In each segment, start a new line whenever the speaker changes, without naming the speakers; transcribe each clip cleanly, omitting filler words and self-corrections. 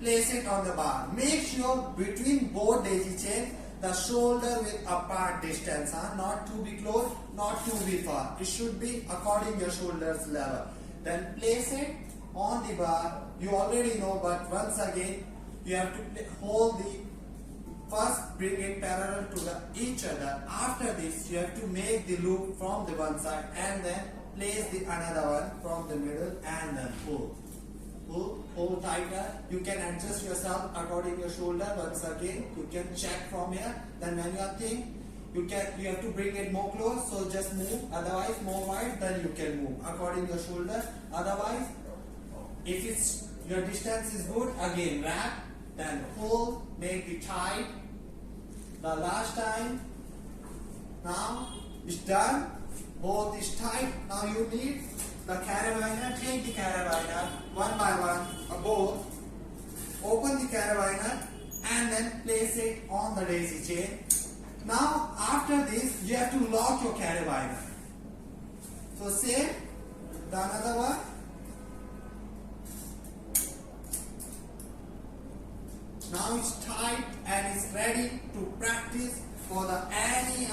place it on the bar. Make sure between both daisy chain the shoulder will apart distance, not too be close, not too be far. It should be according your shoulders level. Then place it on the bar. You already know, but once again you have to hold the first, bring it parallel to each other. After this you have to make the loop from the one side and then place the another one from the middle and then pull. Hold tighter. You can adjust yourself according your shoulder. Once again you can check from here. Then when you are thin, you have to bring it more close, so just move. Otherwise more wide, then you can move according your shoulder. Otherwise, if your distance is good, again wrap, then pull, make it tight. The last time. Now it's done. Both is tight. Now you need the carabiner. Take the carabiner one by one, both. Open the carabiner and then place it on the daisy chain. Now after this you have to lock your carabiner. So same, the another one. Now it's tight and it's ready to practice for the any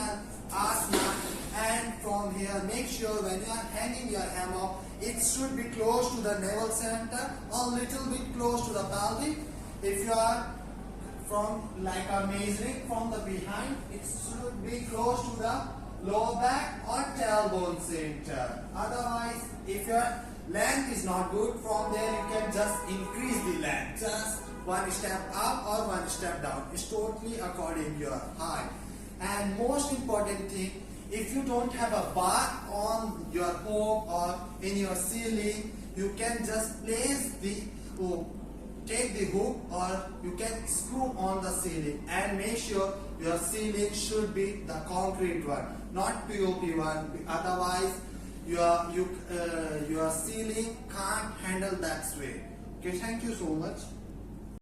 asana. And from here, make sure when you are hanging your hammock, it should be close to the navel center or little bit close to the pelvic. If you are from like a measuring from the behind, it should be close to the lower back or tailbone center. Otherwise, if your length is not good, from there you can just increase the length. Just one step up or one step down. It's totally according your height. And most important thing, if you don't have a bar on your home or in your ceiling, you can just place the hook. Take the hook or you can screw on the ceiling and make sure your ceiling should be the concrete one, not POP one. Otherwise, your ceiling can't handle that way. Okay, thank you so much.